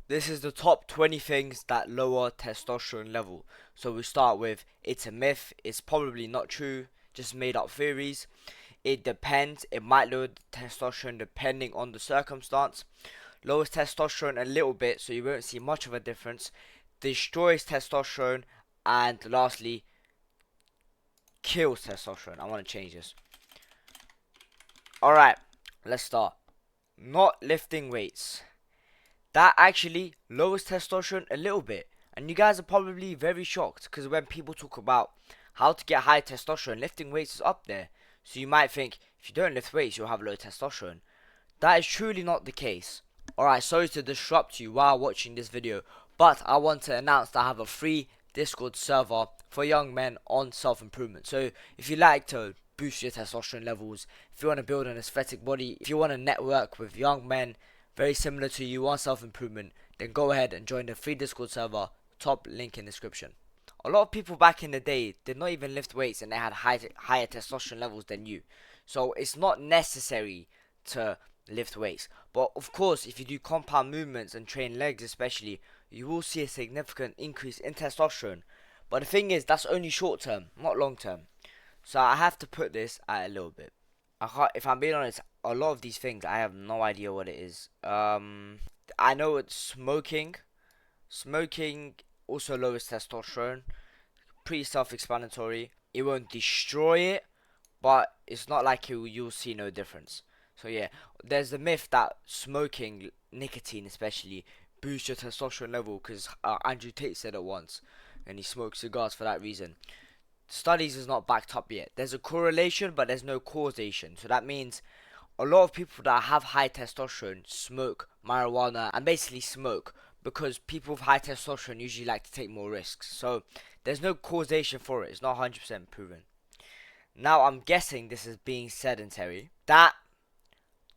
This is the top 20 things that lower testosterone level. So we start with it's a myth, it's probably not true, just made up theories. It depends, it might lower testosterone depending on the circumstance. Lowers testosterone a little bit, so you won't see much of a difference. Destroys testosterone, and lastly, kills testosterone. I want to change this. Alright, let's start. Not lifting weights. That actually lowers testosterone a little bit. And you guys are probably very shocked because when people talk about how to get high testosterone, lifting weights is up there. So you might think if you don't lift weights, you'll have low testosterone. That is truly not the case. Alright, sorry to disrupt you while watching this video, but I want to announce that I have a free Discord server for young men on self-improvement. So if you like to boost your testosterone levels, if you want to build an aesthetic body, if you want to network with young men very similar to you on self-improvement, then go ahead and join the free Discord server, top link in description. A lot of people back in the day did not even lift weights and they had higher testosterone levels than you. So it's not necessary to lift weights. But of course, if you do compound movements and train legs especially, you will see a significant increase in testosterone. But the thing is, that's only short term, not long term. So I have to put this at a little bit. If I'm being honest, a lot of these things I have no idea what it is. I know it's smoking. Smoking also lowers testosterone. Pretty self-explanatory. It won't destroy it, but it's not like you'll see no difference. So yeah, there's the myth that smoking, nicotine especially, boosts your testosterone level because Andrew Tate said it once, and he smoked cigars for that reason. Studies is not backed up yet. There's a correlation, but there's no causation. So that means a lot of people that have high testosterone smoke marijuana and basically smoke because people with high testosterone usually like to take more risks. So there's no causation for it. It's not 100% proven. Now I'm guessing this is being sedentary. That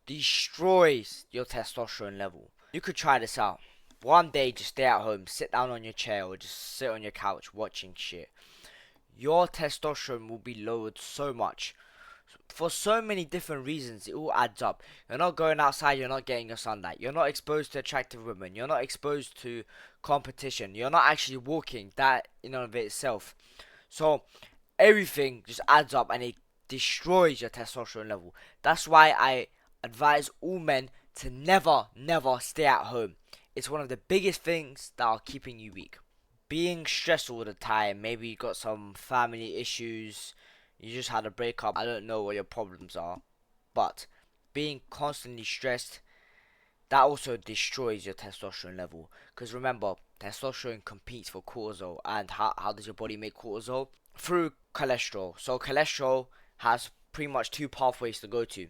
destroys your testosterone level. You could try this out. One day just stay at home, sit down on your chair or just sit on your couch watching shit. Your testosterone will be lowered so much for so many different reasons. It all adds up. You're not going outside, you're not getting your sunlight, you're not exposed to attractive women, you're not exposed to competition, you're not actually walking, that in and of itself. So everything just adds up and it destroys your testosterone level. That's why I advise all men to never stay at home. It's one of the biggest things that are keeping you weak. Being stressed all the time, maybe you got some family issues, you just had a breakup, I don't know what your problems are, but being constantly stressed, that also destroys your testosterone level. Because remember, testosterone competes for cortisol, and how does your body make cortisol? Through cholesterol. So cholesterol has pretty much two pathways to go to.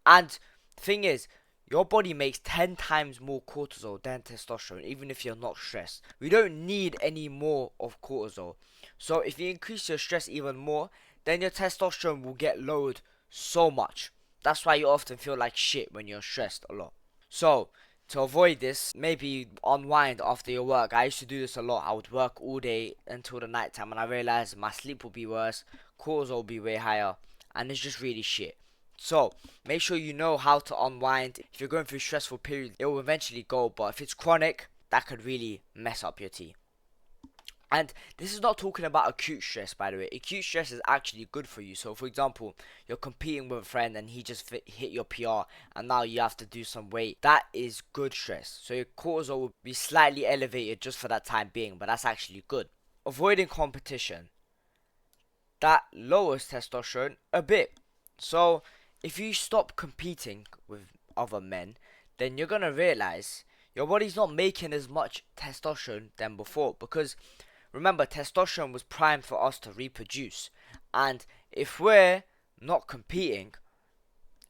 And the thing is, your body makes 10 times more cortisol than testosterone, even if you're not stressed. We don't need any more of cortisol. So if you increase your stress even more, then your testosterone will get lowered so much. That's why you often feel like shit when you're stressed a lot. So, to avoid this, maybe unwind after your work. I used to do this a lot. I would work all day until the night time and I realized my sleep will be worse, cortisol will be way higher, and it's just really shit. So, make sure you know how to unwind. If you're going through stressful periods, it will eventually go, but if it's chronic, that could really mess up your tea. And this is not talking about acute stress, by the way. Acute stress is actually good for you. So, for example, you're competing with a friend and he just hit your PR and now you have to do some weight. That is good stress. So, your cortisol will be slightly elevated just for that time being, but that's actually good. Avoiding competition, that lowers testosterone a bit. So, if you stop competing with other men, then you're gonna realize your body's not making as much testosterone than before because remember, testosterone was primed for us to reproduce. And if we're not competing,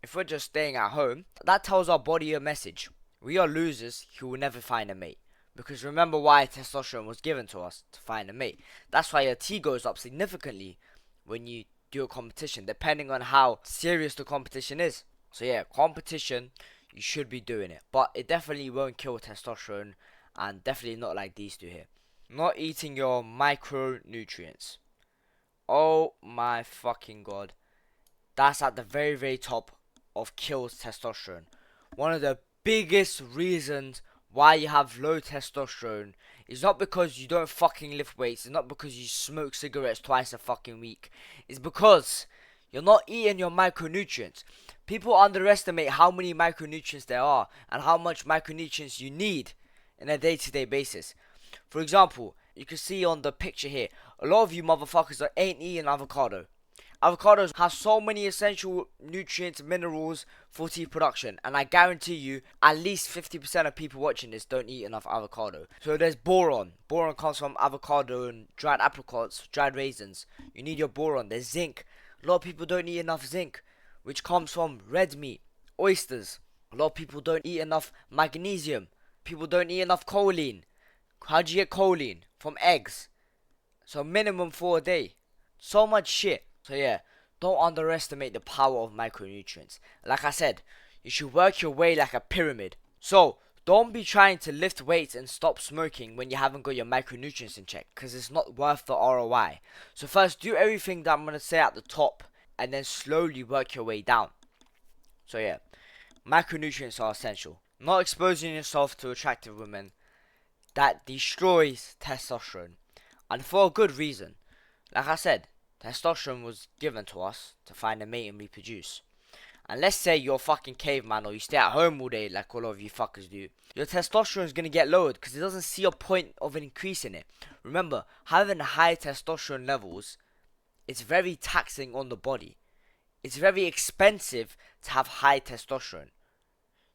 if we're just staying at home, that tells our body a message. We are losers who will never find a mate. Because remember why testosterone was given to us, to find a mate. That's why your T goes up significantly when you do a competition, depending on how serious the competition is. So yeah, competition, you should be doing it. But it definitely won't kill testosterone, and definitely not like these two here. Not eating your micronutrients. Oh my fucking god. That's at the very top of kills testosterone. One of the biggest reasons why you have low testosterone is not because you don't fucking lift weights. It's not because you smoke cigarettes twice a fucking week. It's because you're not eating your micronutrients. People underestimate how many micronutrients there are and how much micronutrients you need in a day-to-day basis. For example, you can see on the picture here, a lot of you motherfuckers ain't eating avocado. Avocados have so many essential nutrients, minerals for tea production, and I guarantee you, at least 50% of people watching this don't eat enough avocado. So there's boron. Boron comes from avocado and dried apricots, dried raisins. You need your boron. There's zinc. A lot of people don't eat enough zinc, which comes from red meat, oysters. A lot of people don't eat enough magnesium. People don't eat enough choline. How do you get choline? From eggs. So minimum 4 a day. So much shit. So yeah, don't underestimate the power of micronutrients. Like I said, you should work your way like a pyramid. So don't be trying to lift weights and stop smoking when you haven't got your micronutrients in check, because it's not worth the ROI. So first do everything that I'm going to say at the top and then slowly work your way down. So yeah, macronutrients are essential. Not exposing yourself to attractive women, that destroys testosterone. And for a good reason. Like I said, testosterone was given to us to find a mate and reproduce. And let's say you're a fucking caveman or you stay at home all day like all of you fuckers do. Your testosterone is going to get lowered because it doesn't see a point of an increase in it. Remember, having high testosterone levels, it's very taxing on the body. It's very expensive to have high testosterone.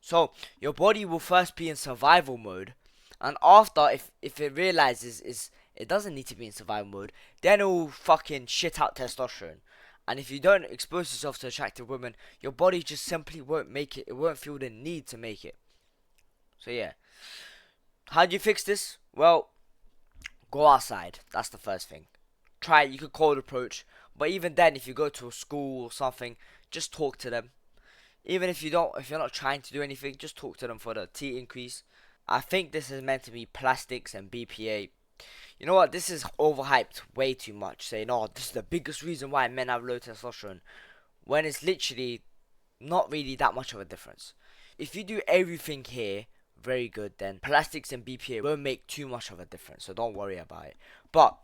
So your body will first be in survival mode, and after, if it realizes it doesn't need to be in survival mode, then it will fucking shit out testosterone. And if you don't expose yourself to attractive women, your body just simply won't make it. It won't feel the need to make it. So yeah, how do you fix this? Well, go outside. That's the first thing. Try it. You could cold approach, but even then, if you go to a school or something, just talk to them. Even if you're not trying to do anything, just talk to them for the T increase. I think this is meant to be plastics and BPA. You know what? This is overhyped way too much. Saying, "Oh, this is the biggest reason why men have low testosterone," when it's literally not really that much of a difference. If you do everything here very good, then plastics and BPA won't make too much of a difference. So don't worry about it. But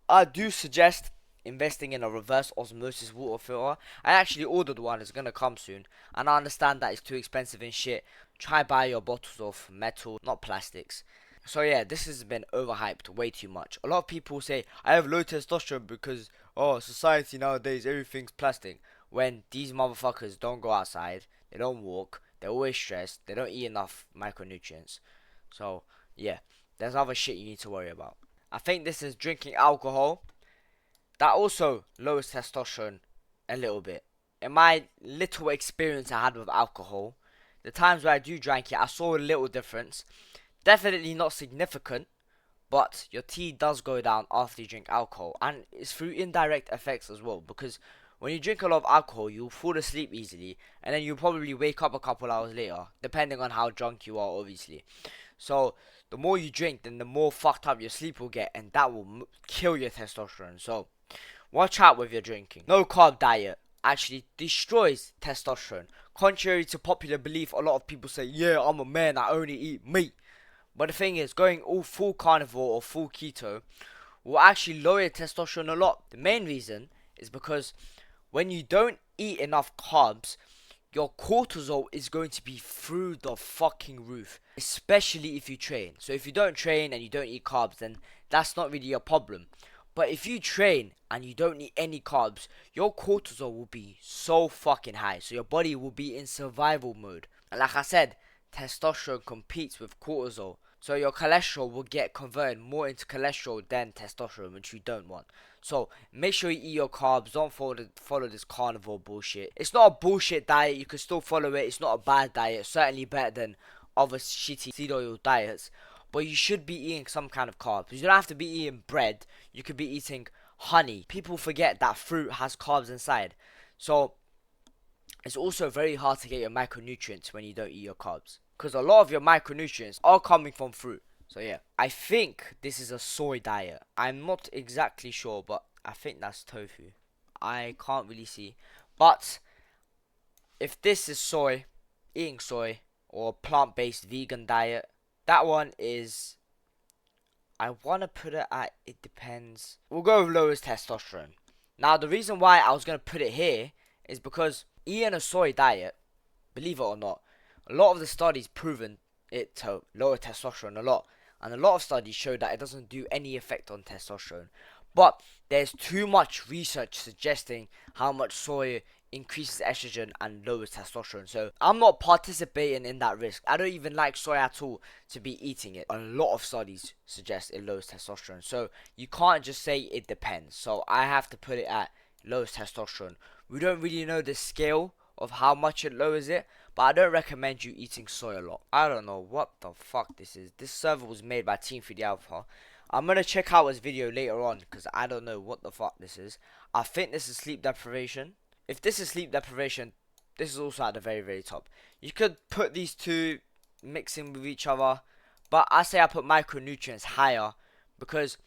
I do suggest investing in a reverse osmosis water filter. I actually ordered one, it's gonna come soon. And I understand that it's too expensive and shit. Try buy your bottles of metal, not plastics. So yeah, this has been overhyped way too much. A lot of people say, I have low testosterone because, oh, society nowadays, everything's plastic. When these motherfuckers don't go outside, they don't walk, they're always stressed, they don't eat enough micronutrients. So yeah, there's other shit you need to worry about. I think this is drinking alcohol. That also lowers testosterone a little bit. In my little experience I had with alcohol, the times where I do drink it, I saw a little difference. Definitely not significant, but your T does go down after you drink alcohol, and it's through indirect effects as well. Because when you drink a lot of alcohol, you'll fall asleep easily, and then you'll probably wake up a couple hours later, depending on how drunk you are, obviously. So the more you drink, then the more fucked up your sleep will get, and that will kill your testosterone. So watch out with your drinking. No carb diet actually destroys testosterone. Contrary to popular belief, a lot of people say, yeah, I'm a man, I only eat meat. But the thing is, going all full carnivore or full keto will actually lower your testosterone a lot. The main reason is because when you don't eat enough carbs, your cortisol is going to be through the fucking roof, especially if you train. So if you don't train and you don't eat carbs, then that's not really a problem. But if you train and you don't eat any carbs, your cortisol will be so fucking high. So your body will be in survival mode. And like I said, testosterone competes with cortisol. So your cholesterol will get converted more into cholesterol than testosterone, which you don't want. So make sure you eat your carbs. Don't follow this carnivore bullshit. It's not a bullshit diet. You can still follow it. It's not a bad diet. Certainly better than other shitty seed oil diets. But you should be eating some kind of carbs. You don't have to be eating bread. You could be eating honey. People forget that fruit has carbs inside. So it's also very hard to get your micronutrients when you don't eat your carbs, because a lot of your micronutrients are coming from fruit. So yeah, I think this is a soy diet. I'm not exactly sure, but I think that's tofu. I can't really see. But if this is soy, eating soy, or plant-based vegan diet, That one is, I want to put it at, it depends. We'll go with lowest testosterone. Now, the reason why I was going to put it here is because eating a soy diet, believe it or not, a lot of the studies proven it to lower testosterone a lot. And a lot of studies show that it doesn't do any effect on testosterone. But there's too much research suggesting how much soy increases estrogen and lowers testosterone. So I'm not participating in that risk. I don't even like soy at all to be eating it. A lot of studies suggest it lowers testosterone. So you can't just say it depends. So I have to put it at lowers testosterone. We don't really know the scale of how much it lowers it, but I don't recommend you eating soy a lot. I don't know what the fuck this is. This server was made by Team 3D Alpha. I'm gonna check out his video later on because I don't know what the fuck this is. I think this is sleep deprivation. If this is sleep deprivation, this is also at the very, very top. You could put these two mixing with each other, but I say I put micronutrients higher because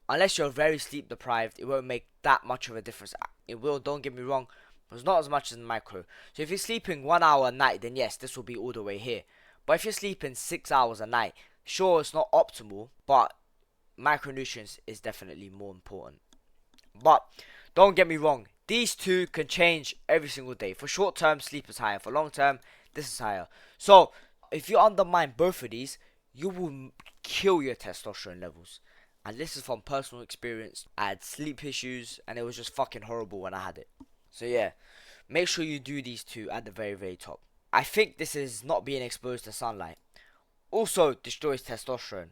unless you're very sleep deprived, it won't make that much of a difference. It will, don't get me wrong, but it's not as much as micro. So if you're sleeping 1 hour a night, then yes, this will be all the way here. But if you're sleeping 6 hours a night, sure, it's not optimal, but micronutrients is definitely more important. But don't get me wrong, these two can change every single day. For short term, sleep is higher. For long term, this is higher. So if you undermine both of these, you will kill your testosterone levels. And this is from personal experience. I had sleep issues and it was just fucking horrible when I had it. So yeah, make sure you do these two at the very, very top. I think this is not being exposed to sunlight. Also destroys testosterone.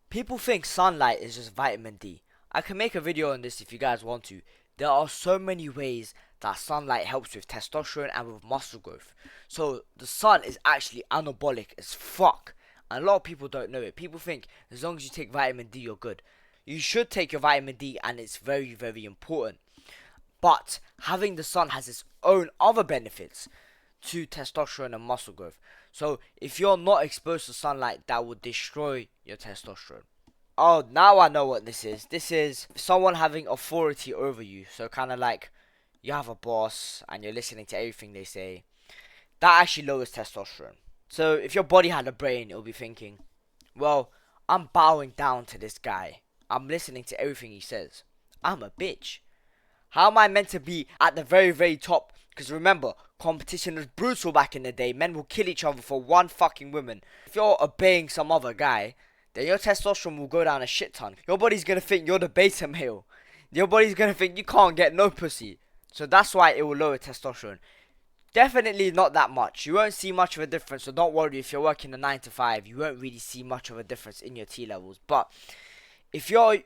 People think sunlight is just vitamin D. I can make a video on this if you guys want to. There are so many ways that sunlight helps with testosterone and with muscle growth. So the sun is actually anabolic as fuck. And a lot of people don't know it. People think as long as you take vitamin D, you're good. You should take your vitamin D and it's very, very important. But having the sun has its own other benefits to testosterone and muscle growth. So if you're not exposed to sunlight, that will destroy your testosterone. Oh, now I know what this is. This is someone having authority over you. So kind of like you have a boss and you're listening to everything they say. That actually lowers testosterone. So if your body had a brain, it'll be thinking, well, I'm bowing down to this guy. I'm listening to everything he says. I'm a bitch. How am I meant to be at the very, very top? Because remember, competition was brutal back in the day. Men will kill each other for one fucking woman. If you're obeying some other guy, then your testosterone will go down a shit ton. Your body's gonna think you're the beta male. Your body's gonna think you can't get no pussy. So that's why it will lower testosterone. Definitely not that much. You won't see much of a difference. So don't worry if you're working a 9 to 5. You won't really see much of a difference in your T levels. But if you're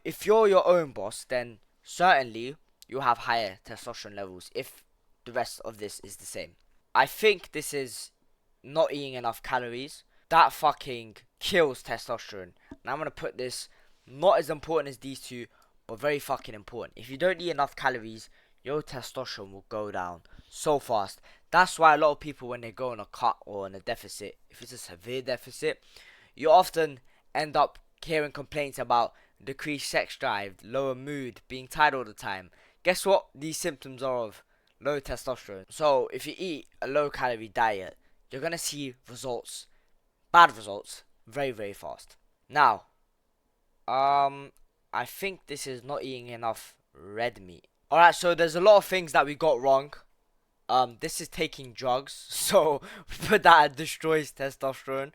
your own boss, then certainly you'll have higher testosterone levels if the rest of this is the same. I think this is not eating enough calories. That fucking kills testosterone. And I'm gonna put this not as important as these two, but very fucking important. If you don't eat enough calories, your testosterone will go down so fast. That's why a lot of people, when they go on a cut or on a deficit, if it's a severe deficit, you often end up hearing complaints about decreased sex drive, lower mood, being tired all the time. Guess what these symptoms are of? Low testosterone. So if you eat a low calorie diet, you're gonna see results, bad results, very, very fast. Now, I think this is not eating enough red meat. Alright, so there's a lot of things that we got wrong. This is taking drugs, so but that destroys testosterone.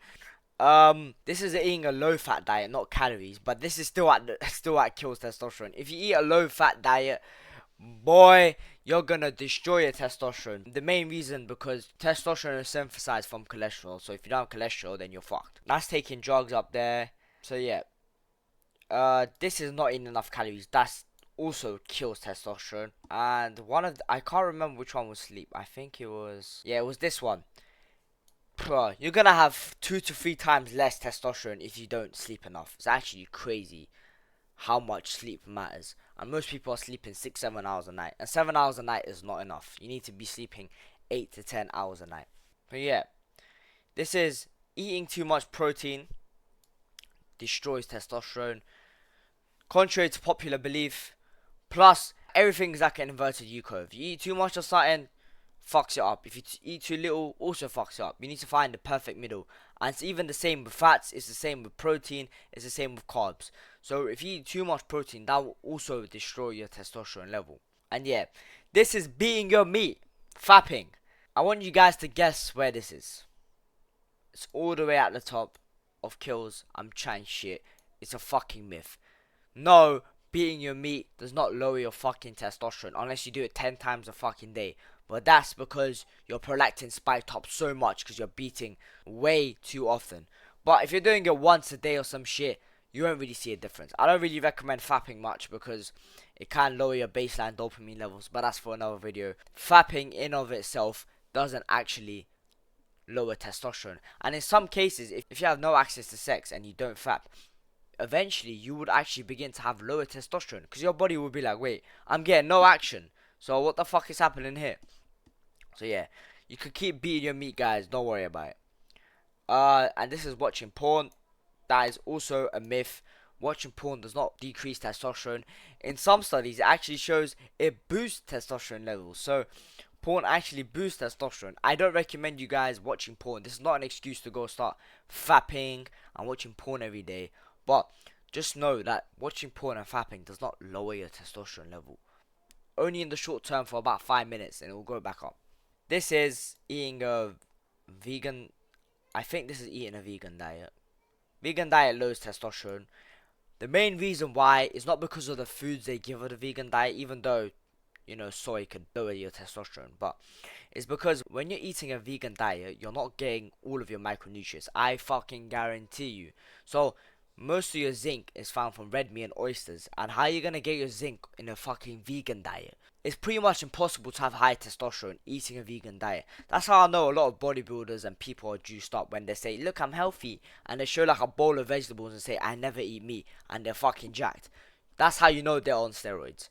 This is eating a low fat diet, not calories, but this is still at kills testosterone. If you eat a low fat diet, boy, you're gonna destroy your testosterone. The main reason because testosterone is synthesized from cholesterol. So if you don't have cholesterol, then you're fucked. That's taking drugs up there. So yeah, this is not eating enough calories. That's also kills testosterone. And I can't remember which one was sleep. I think it was, yeah, it was this one. Bro, you're gonna have 2 to 3 times less testosterone if you don't sleep enough. It's actually crazy how much sleep matters. And most people are sleeping 6-7 hours a night. And 7 hours a night is not enough. You need to be sleeping 8 to 10 hours a night. But yeah, this is eating too much protein destroys testosterone. Contrary to popular belief. Plus, everything's like an inverted U curve. You eat too much of something, fucks it up. If you eat too little, also fucks it up. You need to find the perfect middle. And it's even the same with fats, it's the same with protein, it's the same with carbs. So if you eat too much protein, that will also destroy your testosterone level. And yeah, this is beating your meat, fapping. I want you guys to guess where this is. It's all the way at the top of kills. I'm chatting shit. It's a fucking myth. No, beating your meat does not lower your fucking testosterone unless you do it 10 times a fucking day. But that's because your prolactin spiked up so much because you're beating way too often. But if you're doing it once a day or some shit, you won't really see a difference. I don't really recommend fapping much because it can lower your baseline dopamine levels, but that's for another video. Fapping in of itself doesn't actually lower testosterone. And in some cases, if you have no access to sex and you don't fap, eventually you would actually begin to have lower testosterone because your body will be like, wait, I'm getting no action. So what the fuck is happening here? So yeah, you can keep beating your meat, guys. Don't worry about it. And this is watching porn. That is also a myth. Watching porn does not decrease testosterone. In some studies, it actually shows it boosts testosterone levels. So porn actually boosts testosterone. I don't recommend you guys watching porn. This is not an excuse to go start fapping and watching porn every day. But just know that watching porn and fapping does not lower your testosterone level. Only in the short term for about 5 minutes and it will go back up. This is eating a vegan. I think this is eating a vegan diet. Vegan diet lowers testosterone. The main reason why is not because of the foods they give of the vegan diet, even though, you know, soy could lower your testosterone, but it's because when you're eating a vegan diet, you're not getting all of your micronutrients. I fucking guarantee you. So most of your zinc is found from red meat and oysters, and how are you gonna get your zinc in a fucking vegan diet? It's pretty much impossible to have high testosterone eating a vegan diet. That's how I know a lot of bodybuilders and people are juiced up when they say, look, I'm healthy, and they show like a bowl of vegetables and say, I never eat meat, and they're fucking jacked. That's how you know they're on steroids.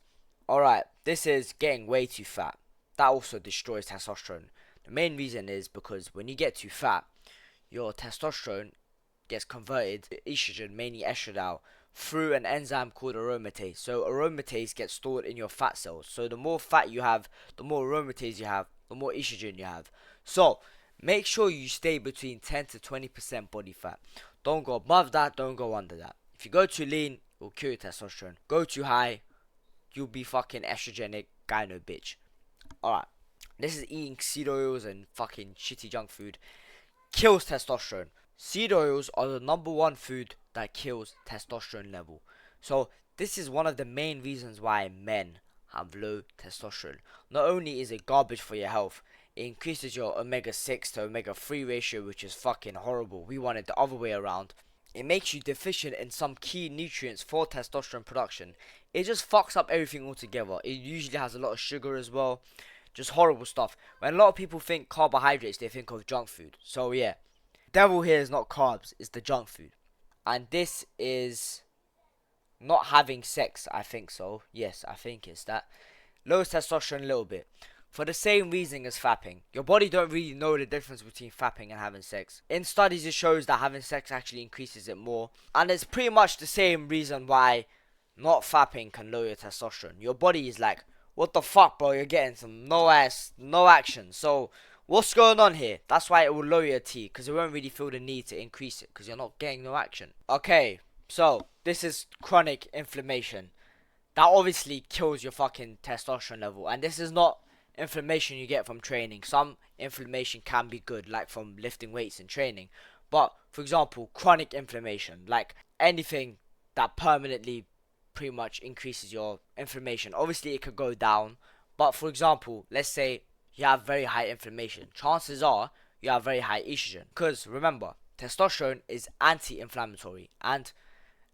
Alright, this is getting way too fat. That also destroys testosterone. The main reason is because when you get too fat, your testosterone gets converted to estrogen, mainly estradiol, through an enzyme called aromatase. So aromatase gets stored in your fat cells. So the more fat you have, the more aromatase you have, the more estrogen you have. So make sure you stay between 10 to 20% body fat. Don't go above that, don't go under that. If you go too lean, it will kill your testosterone. Go too high, you'll be fucking estrogenic gyno bitch. Alright. This is eating seed oils and fucking shitty junk food. Kills testosterone. Seed oils are the number one food that kills testosterone level. So this is one of the main reasons why men have low testosterone. Not only is it garbage for your health, it increases your omega-6 to omega-3 ratio, which is fucking horrible. We want it the other way around. It makes you deficient in some key nutrients for testosterone production. It just fucks up everything altogether. It usually has a lot of sugar as well. Just horrible stuff. When a lot of people think carbohydrates, they think of junk food. So yeah, devil here is not carbs, it's the junk food. And this is not having sex, I think so. Yes, I think it's that. Lowers testosterone a little bit. For the same reason as fapping. Your body don't really know the difference between fapping and having sex. In studies it shows that having sex actually increases it more. And it's pretty much the same reason why not fapping can lower your testosterone. Your body is like, what the fuck, bro? You're getting some no ass, no action. So what's going on here? That's why it will lower your T, because it won't really feel the need to increase it, because you're not getting no action. Okay, so this is chronic inflammation. That obviously kills your fucking testosterone level, and this is not inflammation you get from training. Some inflammation can be good, like from lifting weights and training. But for example, chronic inflammation, like anything that permanently pretty much increases your inflammation. Obviously it could go down, but for example, let's say you have very high inflammation, chances are you have very high estrogen, because remember, testosterone is anti-inflammatory and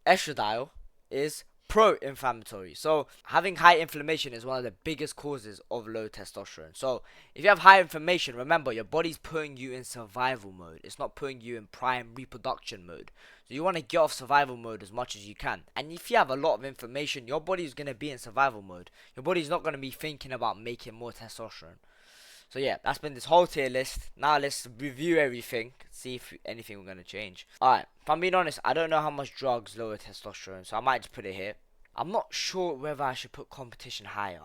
estradiol is pro-inflammatory. So having high inflammation is one of the biggest causes of low testosterone. So if you have high inflammation, remember, your body's putting you in survival mode. It's not putting you in prime reproduction mode. So you want to get off survival mode as much as you can. And if you have a lot of inflammation, your body's going to be in survival mode. Your body's not going to be thinking about making more testosterone. So yeah, that's been this whole tier list. Now let's review everything, see if anything we're going to change. Alright, if I'm being honest, I don't know how much drugs lower testosterone, so I might just put it here. I'm not sure whether I should put competition higher.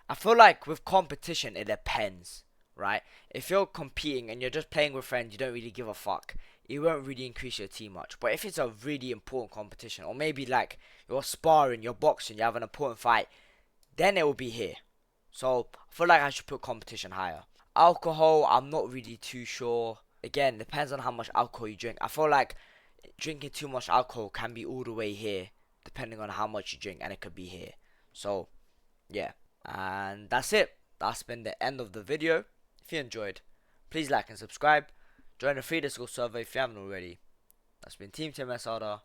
I feel like with competition, it depends. right? If you're competing and you're just playing with friends, you don't really give a fuck. It won't really increase your team much. But if it's a really important competition, or maybe like you're sparring, you're boxing, you have an important fight, then it will be here. So I feel like I should put competition higher. Alcohol, I'm not really too sure. Again, depends on how much alcohol you drink. I feel like drinking too much alcohol can be all the way here, depending on how much you drink, and it could be here. So yeah, and that's it. That's been the end of the video. If you enjoyed, please like and subscribe. Join the free Discord server if you haven't already. That's been Team Tim Asada.